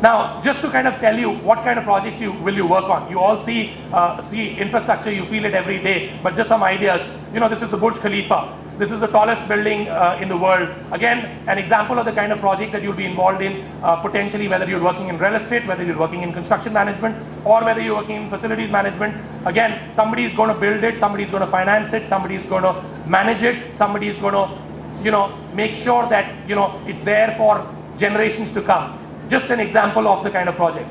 Now, just to kind of tell you what kind of projects will you work on. You all see infrastructure, you feel it every day, but just some ideas. This is the Burj Khalifa. This is the tallest building in the world. Again, an example of the kind of project that you'll be involved in, potentially whether you're working in real estate, whether you're working in construction management, or whether you're working in facilities management. Again, somebody is going to build it, somebody is going to finance it, somebody is going to manage it, somebody is going to, make sure that, it's there for generations to come. Just an example of the kind of project.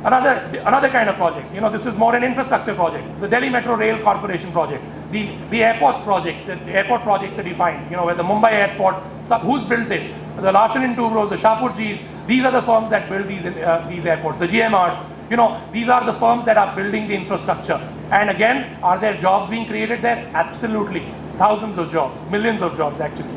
Another kind of project, this is more an infrastructure project. The Delhi Metro Rail Corporation project, the airports project, the airport projects that you find, where the Mumbai airport, who's built it? The Larsen & Toubro, the Shapoorjis, these are the firms that build these airports. The GMRs, these are the firms that are building the infrastructure. And again, are there jobs being created there? Absolutely. Thousands of jobs, millions of jobs actually.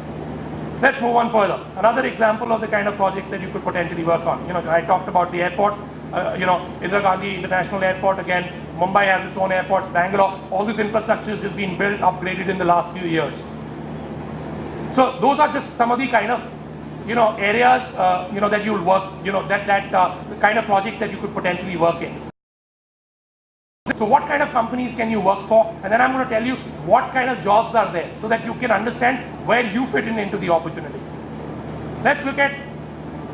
Let's move on further. Another example of the kind of projects that you could potentially work on. I talked about the airports. Indira Gandhi International Airport, again, Mumbai has its own airports, Bangalore, all this infrastructure has just been built, upgraded in the last few years. So those are just some of the kind of, areas, that you'll work, the kind of projects that you could potentially work in. So what kind of companies can you work for? And then I'm going to tell you what kind of jobs are there so that you can understand where you fit into the opportunity. Let's look at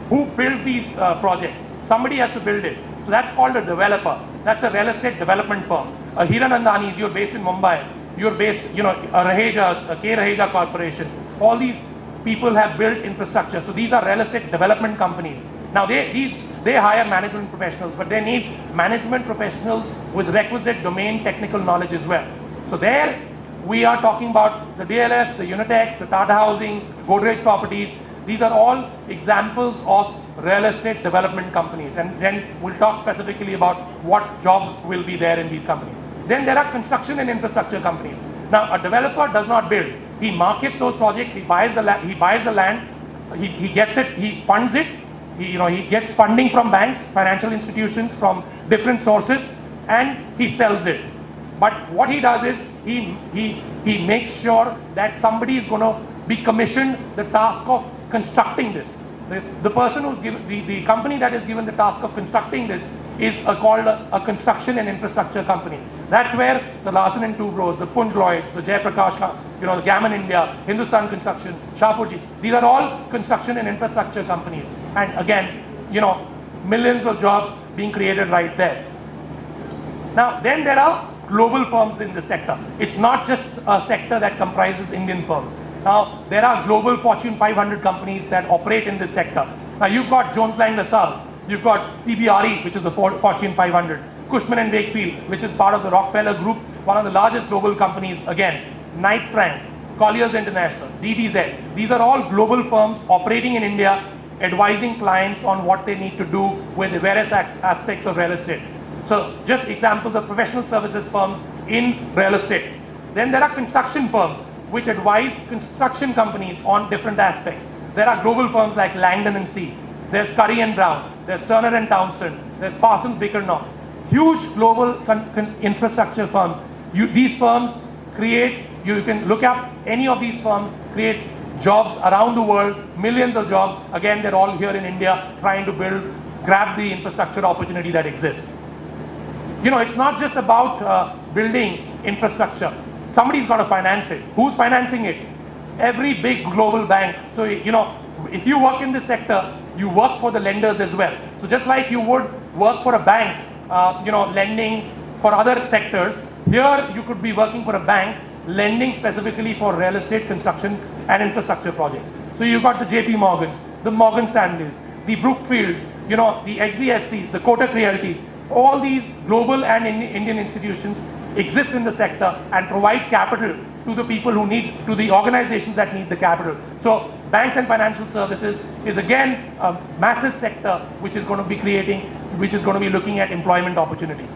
who builds these projects. Somebody has to build it. So that's called a developer. That's a real estate development firm. Hiranandani's, you're based in Mumbai. You're based, K. Raheja Corporation. All these people have built infrastructure. So these are real estate development companies. Now they hire management professionals, but they need management professionals with requisite domain technical knowledge as well. So there we are talking about the DLFs, the Unitex, the Tata Housing, Godrej Properties. These are all examples of real estate development companies, and then we'll talk specifically about what jobs will be there in these companies. Then there are construction and infrastructure companies. Now a developer does not build. He markets those projects, he buys the land, he gets it, he funds it, he gets funding from banks, financial institutions, from different sources, and he sells it. But what he does is he makes sure that somebody is going to be commissioned the task of constructing this. The person who's given, the company that is given the task of constructing this is called a construction and infrastructure company. That's where the Larsen & Toubros, the Punj Lloyds, the Jayaprakash, the Gammon India, Hindustan Construction, Shapoorji, these are all construction and infrastructure companies. And again, millions of jobs being created right there. Now, then there are global firms in the sector. It's not just a sector that comprises Indian firms. Now, there are global Fortune 500 companies that operate in this sector. Now, you've got Jones Lang LaSalle, you've got CBRE, which is a Fortune 500, Cushman & Wakefield, which is part of the Rockefeller Group, one of the largest global companies, again, Knight Frank, Colliers International, DBZ. These are all global firms operating in India, advising clients on what they need to do with the various aspects of real estate. So, just examples of professional services firms in real estate. Then there are construction firms, which advise construction companies on different aspects. There are global firms like Langdon & See, there's Curry & Brown, there's Turner & Townsend, there's Parsons Bickernoff. Huge global infrastructure firms. These firms create, you can look up any of these firms, create jobs around the world, millions of jobs. Again, they're all here in India trying to grab the infrastructure opportunity that exists. It's not just about building infrastructure. Somebody's got to finance it. Who's financing it? Every big global bank. So, if you work in this sector, you work for the lenders as well. So just like you would work for a bank, lending for other sectors, here you could be working for a bank, lending specifically for real estate, construction and infrastructure projects. So you've got the JP Morgans, the Morgan Stanleys, the Brookfields, the HDFCs, the Kotak Realties. All these global and Indian institutions exist in the sector and provide capital to the people who need, to the organizations that need the capital. So banks and financial services is again a massive sector which is going to be looking at employment opportunities.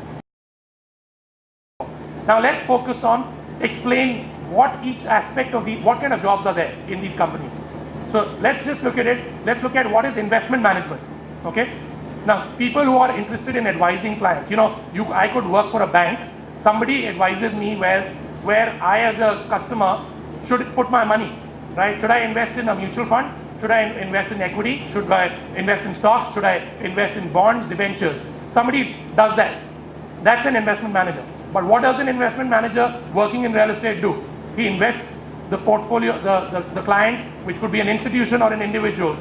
Now let's focus on explain what each aspect of what kind of jobs are there in these companies. So let's just look at it. Let's look at what is investment management. Okay. Now people who are interested in advising clients, I could work for a bank. Somebody advises me where I as a customer should put my money, right? Should I invest in a mutual fund? Should I invest in equity? Should I invest in stocks? Should I invest in bonds, debentures? Somebody does that. That's an investment manager. But what does an investment manager working in real estate do? He invests the portfolio, the clients, which could be an institution or an individual,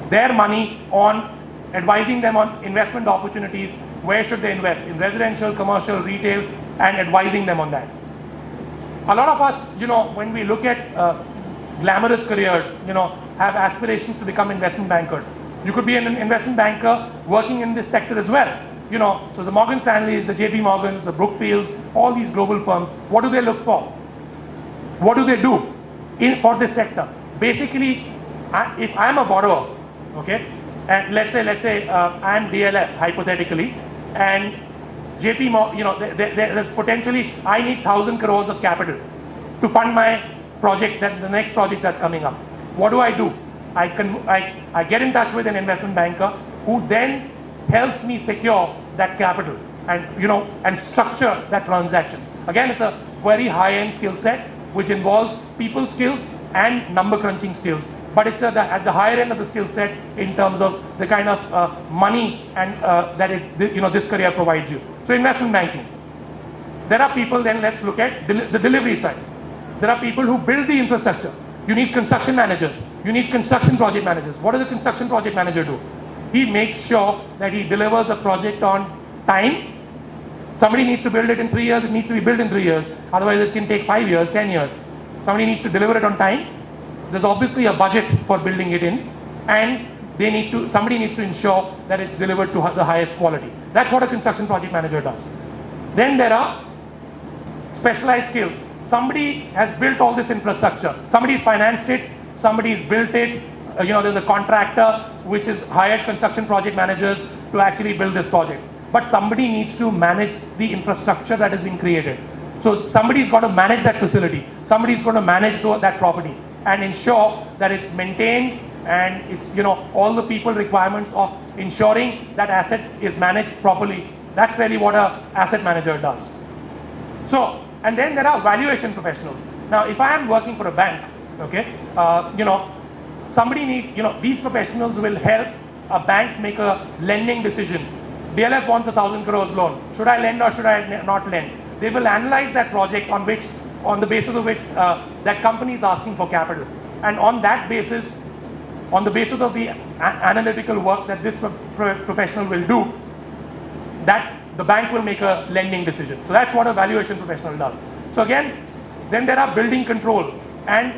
their money on advising them on investment opportunities. Where should they invest? In residential, commercial, retail, and advising them on that. A lot of us, when we look at glamorous careers, have aspirations to become investment bankers. You could be an investment banker working in this sector as well. So the Morgan Stanleys, the JP Morgans, the Brookfields, all these global firms, what do they look for? What do they do for this sector? Basically, if I'm a borrower, okay, and let's say I'm DLF hypothetically, and JP Morgan, there's potentially I need 1,000 crores of capital to fund my project, the next project that's coming up. What do? I get in touch with an investment banker who then helps me secure that capital and structure that transaction. Again, it's a very high-end skill set which involves people skills and number crunching skills. But it's at the higher end of the skill set in terms of the kind of money and that this career provides you. So investment banking. There are people, then let's look at the delivery side. There are people who build the infrastructure. You need construction managers. You need construction project managers. What does a construction project manager do? He makes sure that he delivers a project on time. Somebody needs to build it in 3 years. It needs to be built in 3 years. Otherwise, it can take 5 years, 10 years. Somebody needs to deliver it on time. There's obviously a budget for building it in, and somebody needs to ensure that it's delivered to the highest quality. That's what a construction project manager does. Then there are specialized skills. Somebody has built all this infrastructure. Somebody's financed it. Somebody's built it. There's a contractor which has hired construction project managers to actually build this project. But somebody needs to manage the infrastructure that has been created. So somebody's got to manage that facility. Somebody's got to manage that property and ensure that it's maintained and it's, all the people requirements of ensuring that asset is managed properly. That's really what an asset manager does. So, and then there are valuation professionals. Now, if I am working for a bank, okay, somebody needs, these professionals will help a bank make a lending decision. DLF wants 1,000 crores loan. Should I lend or should I not lend? They will analyze that project on the basis of which that company is asking for capital. And on that basis, on the basis of the analytical work that this professional will do, that the bank will make a lending decision. So that's what a valuation professional does. So again, then there are building control. And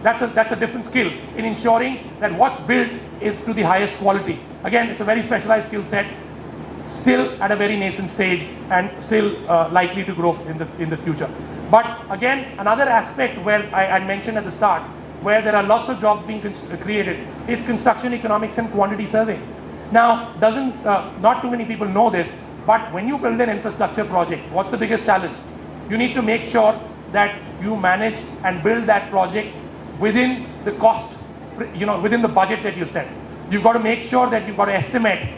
that's a different skill in ensuring that what's built is to the highest quality. Again, it's a very specialized skill set, still at a very nascent stage and still likely to grow in the future. But again, another aspect where I mentioned at the start, where there are lots of jobs being created, is construction economics and quantity surveying. Now, not too many people know this, but when you build an infrastructure project, what's the biggest challenge? You need to make sure that you manage and build that project within the cost, within the budget that you set. You've got to make sure that you've got to estimate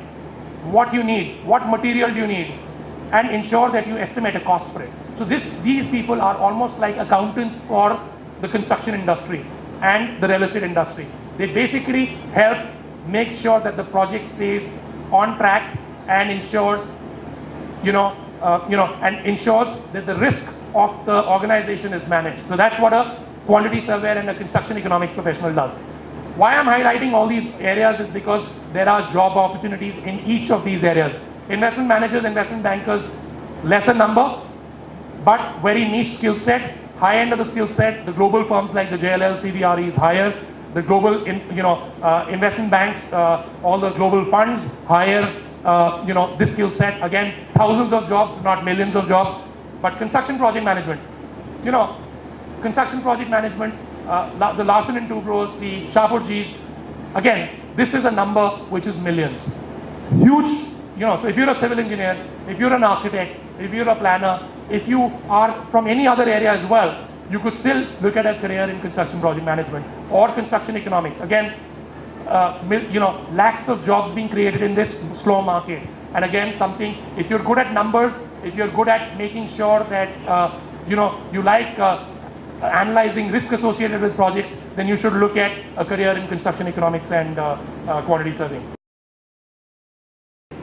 what you need, what material you need, and ensure that you estimate a cost for it. So these people are almost like accountants for the construction industry and the real estate industry. They basically help make sure that the project stays on track and ensures, and ensures that the risk of the organization is managed. So that's what a quantity surveyor and a construction economics professional does. Why I'm highlighting all these areas is because there are job opportunities in each of these areas. Investment managers, investment bankers, lesser number, but very niche skill set. High end of the skill set, the global firms like the JLL, CBRE is higher. The global, investment banks, all the global funds hire, this skill set. Again, thousands of jobs, not millions of jobs. But construction project management, construction project management, the Larsen & Toubros, the Shapoorjis, again, this is a number which is millions. Huge, so if you're a civil engineer, if you're an architect, if you're a planner, if you are from any other area as well, you could still look at a career in construction project management or construction economics. Again, lakhs of jobs being created in this slow market. And again, something, if you're good at numbers, if you're good at making sure that, you like analyzing risk associated with projects, then you should look at a career in construction economics and quantity surveying.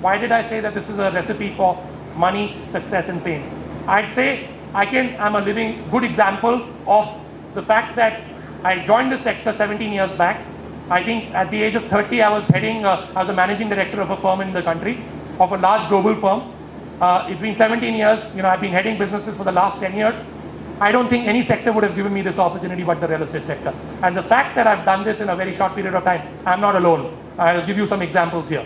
Why did I say that this is a recipe for money, success and fame? I'd say I'm a living good example of the fact that I joined the sector 17 years back. I think at the age of 30, I was the managing director of a firm in the country, of a large global firm. It's been 17 years, I've been heading businesses for the last 10 years. I don't think any sector would have given me this opportunity but the real estate sector. And the fact that I've done this in a very short period of time, I'm not alone. I'll give you some examples here.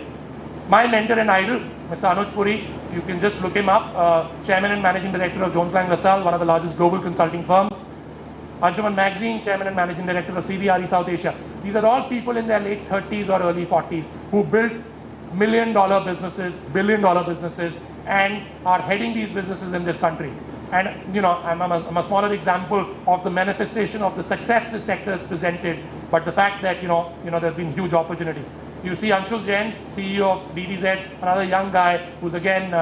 My mentor and idol, Mr. Anuj Puri, you can just look him up, Chairman and Managing Director of Jones Lang LaSalle, one of the largest global consulting firms. Anjuman Magazine, Chairman and Managing Director of CBRE South Asia. These are all people in their late 30s or early 40s who built million-dollar businesses, billion-dollar businesses, and are heading these businesses in this country. And I'm a smaller example of the manifestation of the success this sector has presented, but the fact that there's been huge opportunity. You see Anshul Jain, CEO of DDZ, another young guy who's again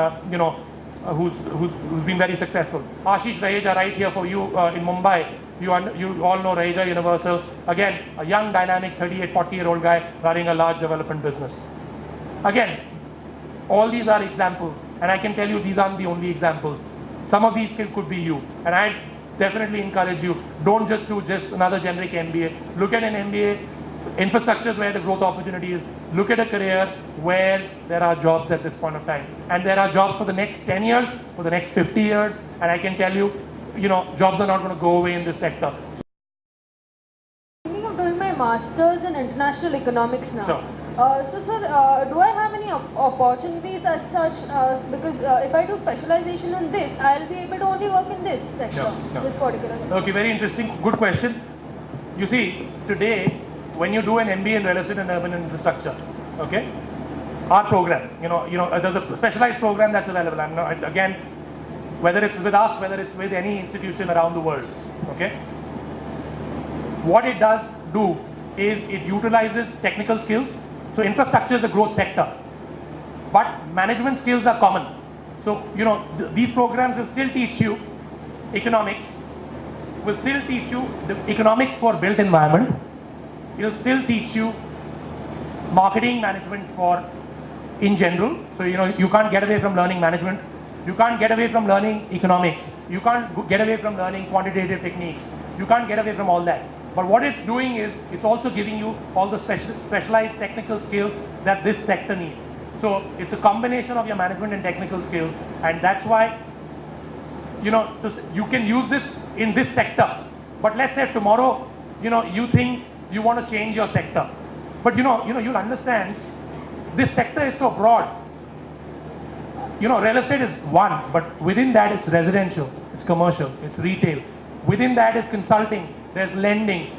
who's been very successful. Ashish Raheja right here for you in Mumbai. You all know Raheja Universal. Again, a young, dynamic 38, 40-year-old guy running a large development business. Again, all these are examples, and I can tell you these aren't the only examples. Some of these could be you, and I definitely encourage you, don't just do another generic MBA. Look at an MBA. Infrastructure is where the growth opportunity is. Look at a career where there are jobs at this point of time, and there are jobs for the next 10 years, for the next 50 years, and I can tell you, jobs are not going to go away in this sector. Thinking of doing my master's in international economics now. Sure. So sir, do I have any opportunities as such? Because if I do specialization in this, I'll be able to only work in this sector, this particular sector. Okay, very interesting. Good question. You see, today, when you do an MBA in real estate and urban infrastructure, okay, our program, there's a specialized program that's available. Again, whether it's with us, whether it's with any institution around the world, okay. What it does do is it utilizes technical skills. So infrastructure is a growth sector, but management skills are common. So these programs will still teach you economics, will still teach you the economics for built environment. It will still teach you marketing management in general. So you can't get away from learning management. You can't get away from learning economics. You can't get away from learning quantitative techniques. You can't get away from all that. But what it's doing is, it's also giving you all the specialized technical skills that this sector needs. So it's a combination of your management and technical skills, and that's why you can use this in this sector. But let's say tomorrow, you think you want to change your sector, but you'll understand this sector is so broad. Real estate is one, but within that it's residential, it's commercial, it's retail. Within that is consulting. There's lending,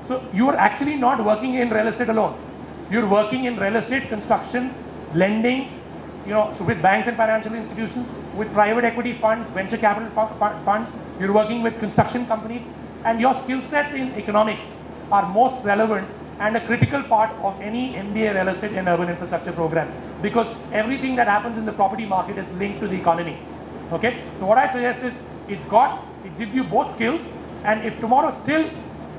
so you are actually not working in real estate alone. You're working in real estate, construction, lending, so with banks and financial institutions, with private equity funds, venture capital funds, you're working with construction companies, and your skill sets in economics are most relevant and a critical part of any MBA real estate and urban infrastructure program, because everything that happens in the property market is linked to the economy. Okay, so what I suggest is, it gives you both skills. And if tomorrow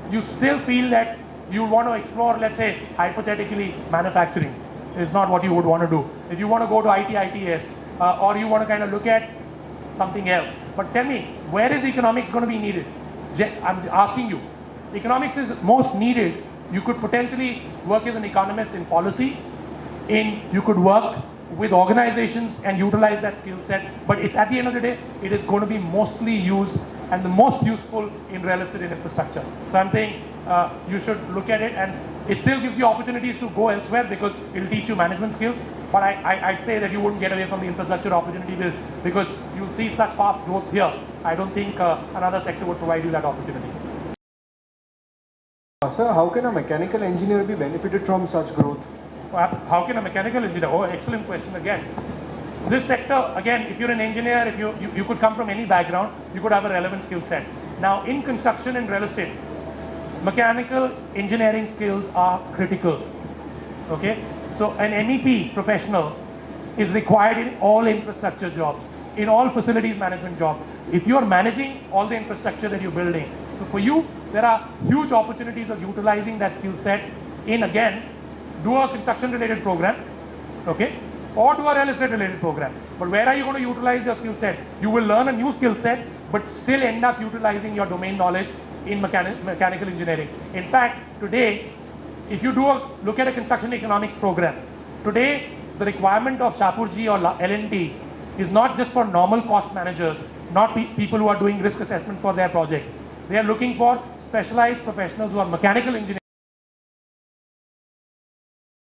you still feel that you want to explore, let's say, hypothetically, manufacturing is not what you would want to do. If you want to go to ITS, or you want to kind of look at something else. But tell me, where is economics going to be needed? I'm asking you. Economics is most needed. You could potentially work as an economist in policy. You could work with organizations and utilize that skill set. But it's at the end of the day, it is going to be mostly used and the most useful in real estate and infrastructure. So I'm saying you should look at it, and it still gives you opportunities to go elsewhere because it will teach you management skills. But I'd say that you wouldn't get away from the infrastructure opportunity because you'll see such fast growth here. I don't think another sector would provide you that opportunity. Sir, how can a mechanical engineer be benefited from such growth? How can a mechanical engineer? Oh, excellent question again. This sector, again, if you're an engineer, if you could come from any background, you could have a relevant skill set. Now, in construction and real estate, mechanical engineering skills are critical. Okay, so an MEP professional is required in all infrastructure jobs, in all facilities management jobs. if you are managing all the infrastructure that you're building, so for you, there are huge opportunities of utilizing that skill set in, again, do a construction related program, okay, or do a real estate related program. But where are you going to utilize your skill set? You will learn a new skill set, but still end up utilizing your domain knowledge in mechanical engineering. In fact, today, if you look at a construction economics program, today the requirement of Shapoorji or L&T is not just for normal cost managers, not people who are doing risk assessment for their projects. They are looking for specialized professionals who are mechanical engineers.